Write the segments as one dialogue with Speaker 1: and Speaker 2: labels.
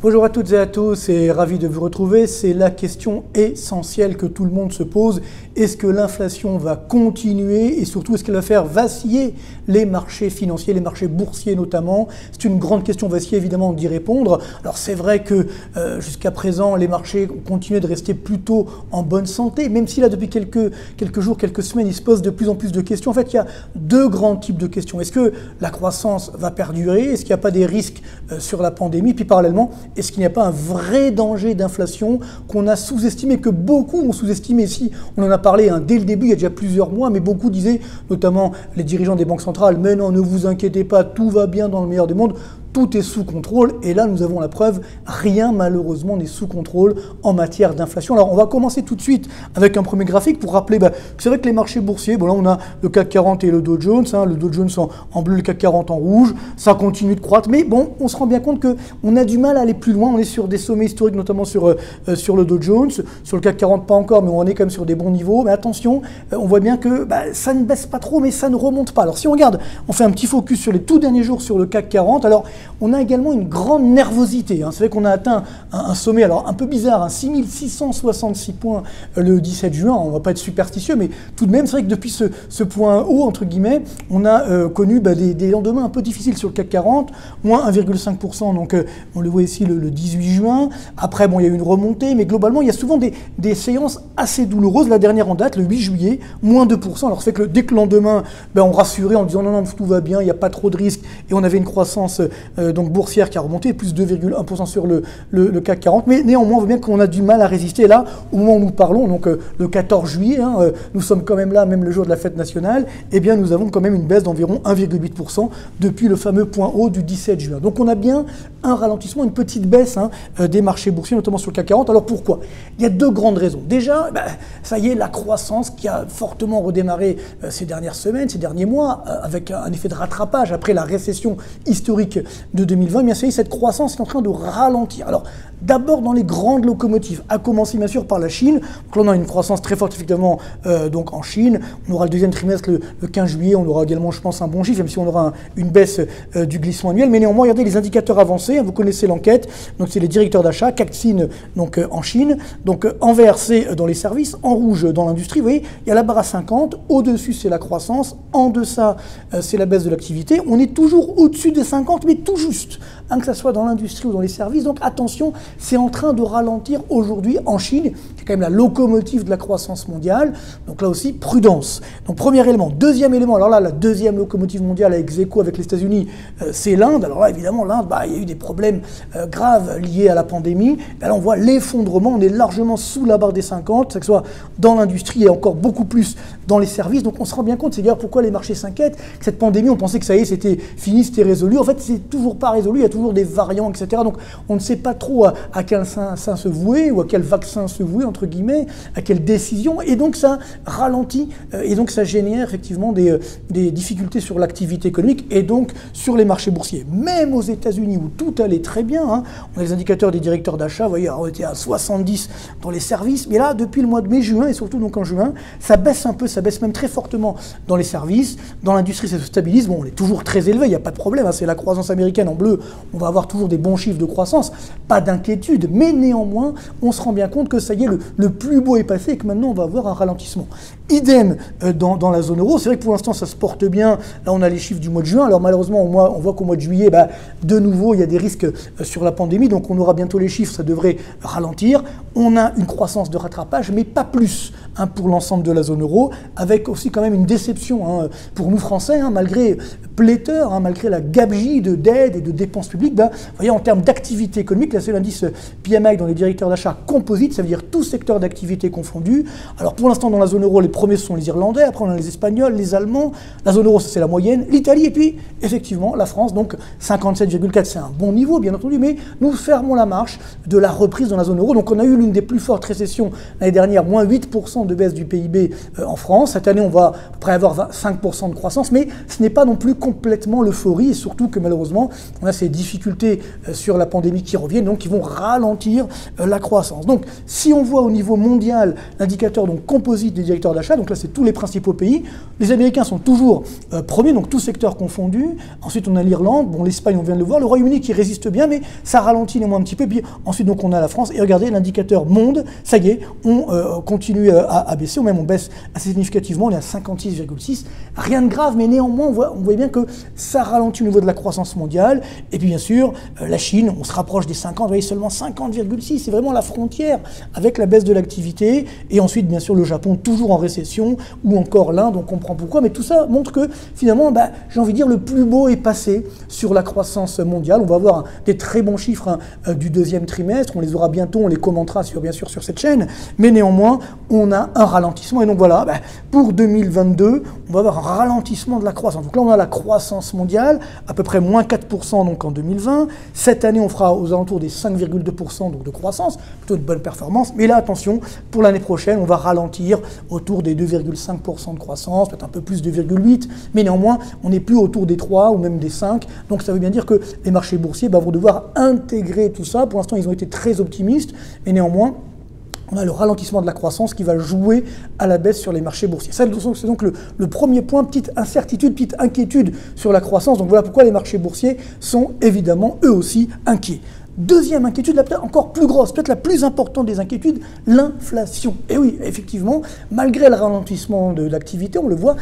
Speaker 1: Bonjour à toutes et à tous et ravi de vous retrouver. C'est la question essentielle que tout le monde se pose. Est-ce que l'inflation va continuer et surtout est-ce qu'elle va faire vaciller les marchés financiers, les marchés boursiers notamment? C'est une grande question, on va essayer évidemment d'y répondre. Alors c'est vrai que jusqu'à présent les marchés ont continué de rester plutôt en bonne santé, même si là depuis quelques jours, quelques semaines, ils se posent de plus en plus de questions. En fait, il y a deux grands types de questions. Est-ce que la croissance va perdurer? Est-ce qu'il n'y a pas des risques sur la pandémie? Puis parallèlement, est-ce qu'il n'y a pas un vrai danger d'inflation qu'on a sous-estimé, que beaucoup ont sous-estimé? Si on en a parlé dès le début, il y a déjà plusieurs mois, mais beaucoup disaient, notamment les dirigeants des banques centrales, mais non, ne vous inquiétez pas, tout va bien dans le meilleur des mondes. Tout est sous contrôle et là nous avons la preuve, rien malheureusement n'est sous contrôle en matière d'inflation. Alors on va commencer tout de suite avec un premier graphique pour rappeler que c'est vrai que les marchés boursiers, bon là on a le CAC 40 et le Dow Jones, le Dow Jones en bleu, le CAC 40 en rouge, ça continue de croître, mais bon on se rend bien compte qu'on a du mal à aller plus loin, on est sur des sommets historiques notamment sur le Dow Jones, sur le CAC 40 pas encore mais on est quand même sur des bons niveaux, mais attention, on voit bien que ça ne baisse pas trop mais ça ne remonte pas. Alors si on regarde, on fait un petit focus sur les tout derniers jours sur le CAC 40, alors on a également une grande nervosité. C'est vrai qu'on a atteint un sommet, alors un peu bizarre, 6666 points le 17 juin. On ne va pas être superstitieux, mais tout de même, c'est vrai que depuis ce point haut, entre guillemets, on a connu des lendemains un peu difficiles sur le CAC 40, moins 1,5%. Donc on le voit ici le 18 juin. Après, bon, il y a eu une remontée, mais globalement, il y a souvent des séances assez douloureuses. La dernière en date, le 8 juillet, moins 2%. Alors c'est que dès que le lendemain, on rassurait en disant non, tout va bien, il n'y a pas trop de risques, et on avait une croissance donc boursière qui a remonté, plus 2,1% sur le CAC 40, mais néanmoins on voit bien qu'on a du mal à résister. Et là, au moment où nous parlons, donc le 14 juillet, nous sommes quand même là, même le jour de la fête nationale, eh bien nous avons quand même une baisse d'environ 1,8% depuis le fameux point haut du 17 juin. Donc on a bien un ralentissement, une petite baisse des marchés boursiers, notamment sur le CAC 40. Alors pourquoi? Il y a deux grandes raisons. Déjà, ça y est, la croissance qui a fortement redémarré ces dernières semaines, ces derniers mois, avec un effet de rattrapage après la récession historique de 2020, bien sûr, cette croissance est en train de ralentir. Alors, d'abord dans les grandes locomotives, à commencer bien sûr par la Chine. Donc là, on a une croissance très forte effectivement donc en Chine. On aura le deuxième trimestre le 15 juillet, on aura également, je pense, un bon chiffre, même si on aura une baisse du glissement annuel. Mais néanmoins, regardez les indicateurs avancés, vous connaissez l'enquête. Donc c'est les directeurs d'achat, CAC-SIN donc en Chine. Donc en vert, c'est dans les services, en rouge dans l'industrie. Vous voyez, il y a la barre à 50, au-dessus c'est la croissance, en deçà c'est la baisse de l'activité. On est toujours au-dessus des 50, mais tout juste, que ce soit dans l'industrie ou dans les services. Donc attention, c'est en train de ralentir aujourd'hui en Chine, qui est quand même la locomotive de la croissance mondiale. Donc là aussi, prudence. Donc premier élément. Deuxième élément, alors là, la deuxième locomotive mondiale avec ex-aequo avec les États-Unis, c'est l'Inde. Alors là, évidemment, l'Inde, il y a eu des problèmes graves liés à la pandémie. Et là, on voit l'effondrement, on est largement sous la barre des 50, que ce soit dans l'industrie et encore beaucoup plus dans les services. Donc on se rend bien compte, c'est d'ailleurs pourquoi les marchés s'inquiètent. Cette pandémie, on pensait que ça y est, c'était fini, c'était résolu. En fait, c'est toujours pas résolu, il y a toujours des variants, etc. Donc on ne sait pas trop à quel saint se vouer ou à quel vaccin se vouer, entre guillemets, à quelle décision. Et donc ça ralentit et donc ça génère effectivement des difficultés sur l'activité économique et donc sur les marchés boursiers. Même aux États-Unis où tout allait très bien, on a les indicateurs des directeurs d'achat, vous voyez, on était à 70 dans les services, mais là, depuis le mois de mai, juin et surtout donc en juin, ça baisse un peu, ça baisse même très fortement dans les services. Dans l'industrie, ça se stabilise. Bon, on est toujours très élevé, il n'y a pas de problème, c'est la croissance américaine en bleu, on va avoir toujours des bons chiffres de croissance, pas d'inquiétude, mais néanmoins, on se rend bien compte que ça y est, le plus beau est passé et que maintenant on va avoir un ralentissement. Idem dans la zone euro, c'est vrai que pour l'instant ça se porte bien, là on a les chiffres du mois de juin, alors malheureusement on voit qu'au mois de juillet, de nouveau il y a des risques sur la pandémie, donc on aura bientôt les chiffres, ça devrait ralentir. On a une croissance de rattrapage, mais pas plus pour l'ensemble de la zone euro, avec aussi quand même une déception pour nous Français, malgré pléthore, malgré la gabegie d'aide et de dépenses publiques, vous voyez, en termes d'activité économique, là c'est l'indice PMI dans les directeurs d'achat composite, ça veut dire tout secteur d'activité confondu. Alors pour l'instant dans la zone euro, les premiers sont les Irlandais, après on a les Espagnols, les Allemands, la zone euro c'est la moyenne, l'Italie et puis effectivement la France, donc 57,4 c'est un bon niveau bien entendu, mais nous fermons la marche de la reprise dans la zone euro. Donc on a eu l'une des plus fortes récessions l'année dernière, moins 8% de baisse du PIB en France. Cette année on va à peu près avoir 5% de croissance, mais ce n'est pas non plus complètement l'euphorie et surtout que malheureusement on a ces difficultés difficultés sur la pandémie qui reviennent, donc qui vont ralentir la croissance. Donc si on voit au niveau mondial l'indicateur donc composite des directeurs d'achat, donc là c'est tous les principaux pays, les Américains sont toujours premiers, donc tous secteurs confondus. Ensuite on a l'Irlande, bon l'Espagne on vient de le voir, le Royaume-Uni qui résiste bien, mais ça ralentit néanmoins un petit peu. Puis ensuite donc on a la France, et regardez l'indicateur monde, ça y est, on continue à baisser, ou même on baisse assez significativement, on est à 56,6. Rien de grave, mais néanmoins on voit bien que ça ralentit au niveau de la croissance mondiale. Et puis bien sûr, la Chine, on se rapproche des 50, vous voyez seulement 50,6, c'est vraiment la frontière avec la baisse de l'activité. Et ensuite bien sûr le Japon toujours en récession, ou encore l'Inde, on comprend pourquoi, mais tout ça montre que finalement, j'ai envie de dire, le plus beau est passé sur la croissance mondiale. On va avoir des très bons chiffres du deuxième trimestre, on les aura bientôt, on les commentera bien sûr sur cette chaîne, mais néanmoins on a un ralentissement. Et donc voilà, pour 2022, on va avoir un ralentissement de la croissance. Donc là on a la croissance mondiale, à peu près moins 4% donc en 2020. Cette année on fera aux alentours des 5,2% donc de croissance, plutôt une bonne performance. Mais là attention, pour l'année prochaine on va ralentir autour des 2,5% de croissance, peut-être un peu plus de 2,8%, mais néanmoins on n'est plus autour des 3 ou même des 5. Donc ça veut bien dire que les marchés boursiers vont devoir intégrer tout ça. Pour l'instant ils ont été très optimistes, mais néanmoins on a le ralentissement de la croissance qui va jouer à la baisse sur les marchés boursiers. C'est donc le premier point, petite incertitude, petite inquiétude sur la croissance. Donc voilà pourquoi les marchés boursiers sont évidemment eux aussi inquiets. Deuxième inquiétude, peut-être encore plus grosse, peut-être la plus importante des inquiétudes, l'inflation. Et oui, effectivement, malgré le ralentissement de l'activité, on le voit,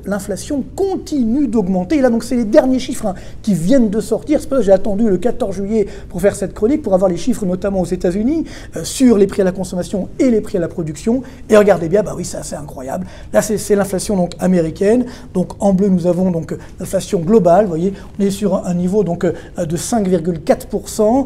Speaker 1: l'inflation continue d'augmenter. Et là, donc, c'est les derniers chiffres qui viennent de sortir. C'est pour ça que j'ai attendu le 14 juillet pour faire cette chronique, pour avoir les chiffres, notamment aux États-Unis, sur les prix à la consommation et les prix à la production. Et regardez bien, oui, c'est assez incroyable. Là, c'est l'inflation donc américaine. Donc, en bleu, nous avons donc l'inflation globale. Vous voyez, on est sur un niveau donc de 5,4%.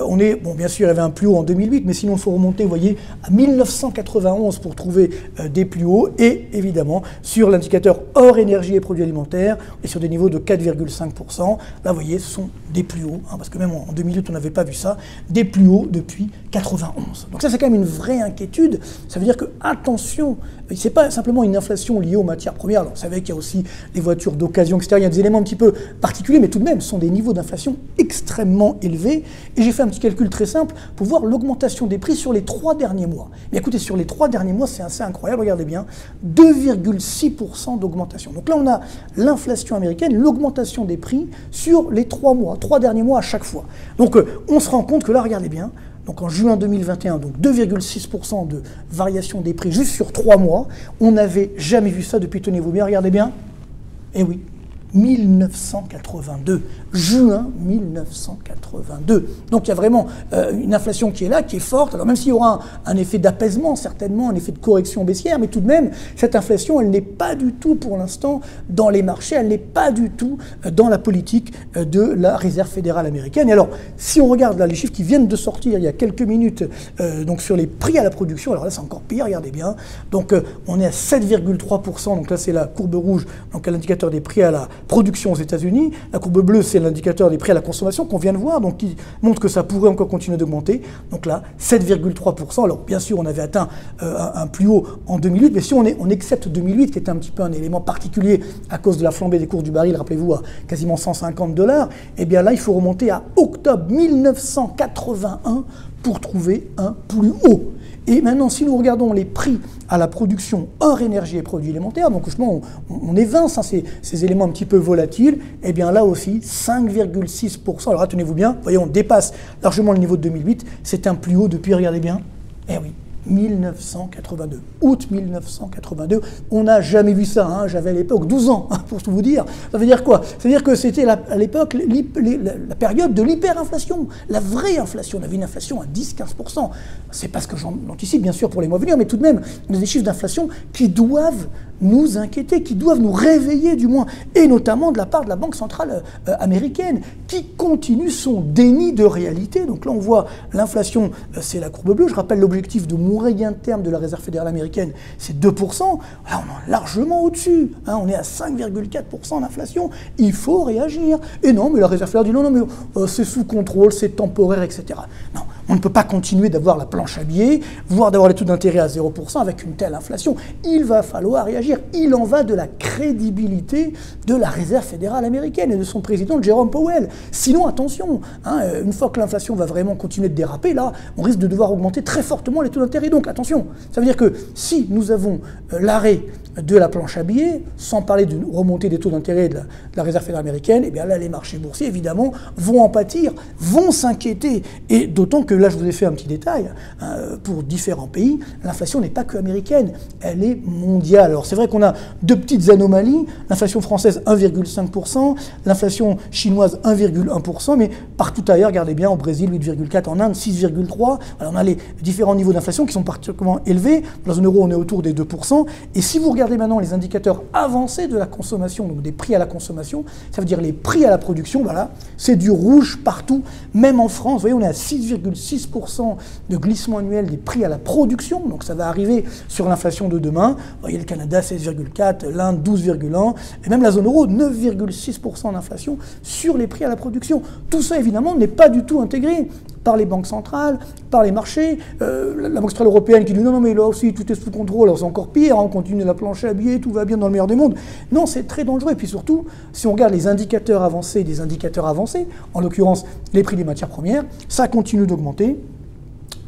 Speaker 1: On est, bien sûr, il y avait un plus haut en 2008, mais sinon il faut remonter, vous voyez, à 1991 pour trouver des plus hauts. Et évidemment, sur l'indicateur hors énergie et produits alimentaires, on est sur des niveaux de 4,5%. Là, vous voyez, ce sont des plus hauts, parce que même en 2008, on n'avait pas vu ça, des plus hauts depuis 91. Donc ça, c'est quand même une vraie inquiétude. Ça veut dire que, attention, c'est pas simplement une inflation liée aux matières premières. Alors, vous savez qu'il y a aussi les voitures d'occasion, etc. Il y a des éléments un petit peu particuliers, mais tout de même, ce sont des niveaux d'inflation extrêmement élevés. Et j'ai fait un petit calcul très simple pour voir l'augmentation des prix sur les 3 derniers mois. Mais écoutez, sur les 3 derniers mois, c'est assez incroyable, regardez bien, 2,6% d'augmentation. Donc là, on a l'inflation américaine, l'augmentation des prix sur les 3 mois, 3 derniers mois à chaque fois. Donc on se rend compte que là, regardez bien, donc en juin 2021, donc 2,6% de variation des prix juste sur 3 mois. On n'avait jamais vu ça depuis, tenez-vous bien, regardez bien. Eh oui, 1982, juin 1982. Donc il y a vraiment une inflation qui est là, qui est forte. Alors même s'il y aura un effet d'apaisement, certainement, un effet de correction baissière, mais tout de même, cette inflation, elle n'est pas du tout pour l'instant dans les marchés, elle n'est pas du tout dans la politique de la Réserve fédérale américaine. Et alors, si on regarde là les chiffres qui viennent de sortir il y a quelques minutes, donc sur les prix à la production, alors là c'est encore pire, regardez bien. Donc on est à 7,3%, donc là c'est la courbe rouge, donc à l'indicateur des prix à la production aux États-Unis. La courbe bleue, c'est l'indicateur des prix à la consommation qu'on vient de voir, donc qui montre que ça pourrait encore continuer d'augmenter. Donc là, 7,3%. Alors bien sûr, on avait atteint un plus haut en 2008, mais si on accepte 2008, qui était un petit peu un élément particulier à cause de la flambée des cours du baril, rappelez-vous, à quasiment $150, eh bien là, il faut remonter à octobre 1981 pour trouver un plus haut. Et maintenant, si nous regardons les prix à la production hors énergie et produits alimentaires, donc justement, on évince ces éléments un petit peu volatiles, et bien là aussi, 5,6%. Alors, tenez-vous bien, voyez, on dépasse largement le niveau de 2008, c'est un plus haut depuis, regardez bien, eh oui, 1982, août 1982, on n'a jamais vu ça, j'avais à l'époque 12 ans, pour tout vous dire. Ça veut dire quoi? Ça veut dire que c'était à l'époque la période de l'hyperinflation, la vraie inflation. On avait une inflation à 10-15%. C'est pas ce que j'en anticipe, bien sûr, pour les mois à venir, mais tout de même, on a des chiffres d'inflation qui doivent nous inquiéter, qui doivent nous réveiller du moins, et notamment de la part de la Banque centrale américaine, qui continue son déni de réalité. Donc là, on voit l'inflation, c'est la courbe bleue. Je rappelle l'objectif de moyen terme de la Réserve fédérale américaine, c'est 2%. Là, on est largement au-dessus. On est à 5,4% d'inflation. Il faut réagir. Et non, mais la Réserve fédérale dit non, mais c'est sous contrôle, c'est temporaire, etc. Non, on ne peut pas continuer d'avoir la planche à billets, voire d'avoir les taux d'intérêt à 0% avec une telle inflation. Il va falloir réagir. Il en va de la crédibilité de la Réserve fédérale américaine et de son président Jerome Powell. Sinon, attention, une fois que l'inflation va vraiment continuer de déraper, là, on risque de devoir augmenter très fortement les taux d'intérêt. Donc attention, ça veut dire que si nous avons l'arrêt de la planche à billets, sans parler d'une remontée des taux d'intérêt de la Réserve fédérale américaine, et bien là, les marchés boursiers, évidemment, vont en pâtir, vont s'inquiéter. Et d'autant que là, je vous ai fait un petit détail, pour différents pays, l'inflation n'est pas que américaine, elle est mondiale. Alors c'est vrai qu'on a deux petites anomalies, l'inflation française 1,5%, l'inflation chinoise 1,1%, mais partout ailleurs, regardez bien, au Brésil 8,4%, en Inde 6,3%. Alors on a les différents niveaux d'inflation qui sont particulièrement élevés. Dans la zone euro, on est autour des 2%. Et si vous regardez maintenant les indicateurs avancés de la consommation, donc des prix à la consommation, ça veut dire les prix à la production, voilà, c'est du rouge partout, même en France. Vous voyez, on est à 6,6% de glissement annuel des prix à la production, donc ça va arriver sur l'inflation de demain. Vous voyez, le Canada 16,4%, l'Inde 12,1%, et même la zone euro 9,6% d'inflation sur les prix à la production. Tout ça, évidemment, n'est pas du tout intégré par les banques centrales, par les marchés. La Banque centrale européenne qui dit non, mais là aussi tout est sous contrôle, alors c'est encore pire, on continue la planche à billets, tout va bien dans le meilleur des mondes. Non, c'est très dangereux. Et puis surtout, si on regarde les indicateurs avancés des indicateurs avancés, en l'occurrence les prix des matières premières, ça continue d'augmenter.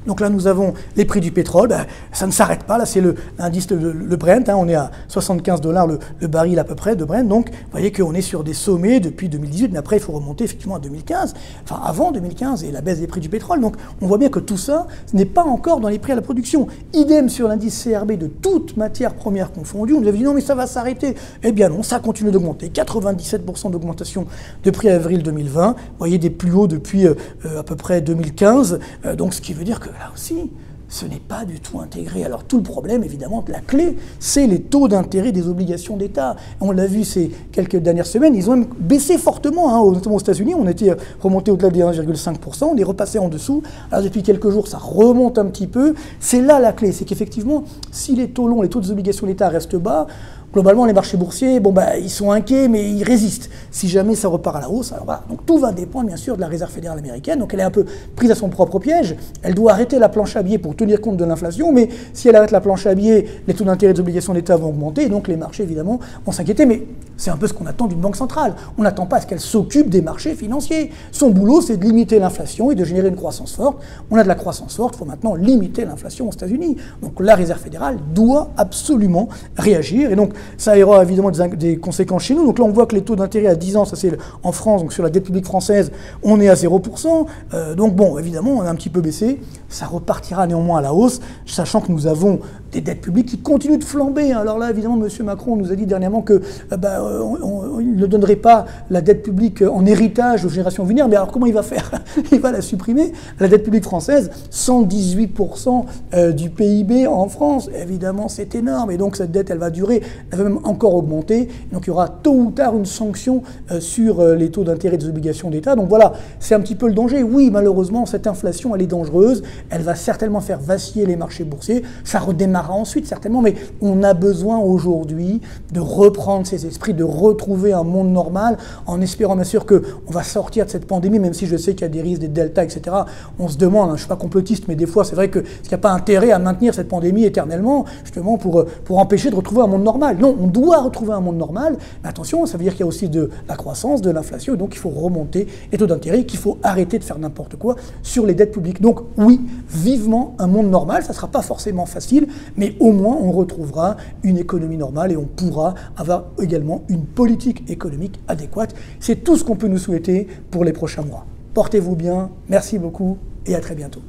Speaker 1: Donc là, nous avons les prix du pétrole, ça ne s'arrête pas, là c'est l'indice, le Brent, on est à 75 $ le baril à peu près de Brent, donc vous voyez qu'on est sur des sommets depuis 2018, mais après il faut remonter effectivement à 2015, enfin avant 2015 et la baisse des prix du pétrole, donc on voit bien que tout ça n'est pas encore dans les prix à la production. Idem sur l'indice CRB de toutes matières premières confondues, on nous avait dit non mais ça va s'arrêter, eh bien non, ça continue d'augmenter, 97% d'augmentation de prix à avril 2020, vous voyez des plus hauts depuis à peu près 2015, donc ce qui veut dire que là aussi, ce n'est pas du tout intégré. Alors tout le problème, évidemment, la clé, c'est les taux d'intérêt des obligations d'État. On l'a vu ces quelques dernières semaines, ils ont même baissé fortement, notamment aux États-Unis. On était remonté au-delà des 1,5%, on est repassé en dessous. Alors depuis quelques jours, ça remonte un petit peu. C'est là la clé, c'est qu'effectivement, si les taux longs, les taux des obligations d'État restent bas, globalement, les marchés boursiers, ils sont inquiets, mais ils résistent. Si jamais ça repart à la hausse, alors voilà. Donc tout va dépendre, bien sûr, de la Réserve fédérale américaine. Donc elle est un peu prise à son propre piège. Elle doit arrêter la planche à billets pour tenir compte de l'inflation, mais si elle arrête la planche à billets, les taux d'intérêt des obligations d'État vont augmenter, et donc les marchés, évidemment, vont s'inquiéter. Mais c'est un peu ce qu'on attend d'une banque centrale. On n'attend pas à ce qu'elle s'occupe des marchés financiers. Son boulot, c'est de limiter l'inflation et de générer une croissance forte. On a de la croissance forte, il faut maintenant limiter l'inflation aux États-Unis. Donc la Réserve fédérale doit absolument réagir, et donc ça aura évidemment des conséquences chez nous. Donc là, on voit que les taux d'intérêt à 10 ans, ça c'est en France, donc sur la dette publique française, on est à 0%. Donc bon, évidemment, on a un petit peu baissé. Ça repartira néanmoins à la hausse, sachant que nous avons des dettes publiques qui continuent de flamber. Alors là, évidemment, M. Macron nous a dit dernièrement qu'il ne donnerait pas la dette publique en héritage aux générations à venir. Mais alors comment il va faire? Il va la supprimer. La dette publique française, 118% du PIB en France. Évidemment, c'est énorme. Et donc cette dette, elle va durer, elle va même encore augmenter. Donc il y aura tôt ou tard une sanction sur les taux d'intérêt des obligations d'État. Donc voilà, c'est un petit peu le danger. Oui, malheureusement, cette inflation, elle est dangereuse. Elle va certainement faire vaciller les marchés boursiers. Ça redémarrera ensuite, certainement, mais on a besoin aujourd'hui de reprendre ses esprits, de retrouver un monde normal, en espérant bien sûr qu'on va sortir de cette pandémie, même si je sais qu'il y a des risques, des deltas, etc. On se demande, je ne suis pas complotiste, mais des fois, c'est vrai qu'il n'y a pas intérêt à maintenir cette pandémie éternellement, justement pour empêcher de retrouver un monde normal. Non, on doit retrouver un monde normal, mais attention, ça veut dire qu'il y a aussi de la croissance, de l'inflation, et donc il faut remonter les taux d'intérêt, qu'il faut arrêter de faire n'importe quoi sur les dettes publiques. Donc oui, vivement un monde normal, ça ne sera pas forcément facile, mais au moins on retrouvera une économie normale et on pourra avoir également une politique économique adéquate. C'est tout ce qu'on peut nous souhaiter pour les prochains mois. Portez-vous bien, merci beaucoup et à très bientôt.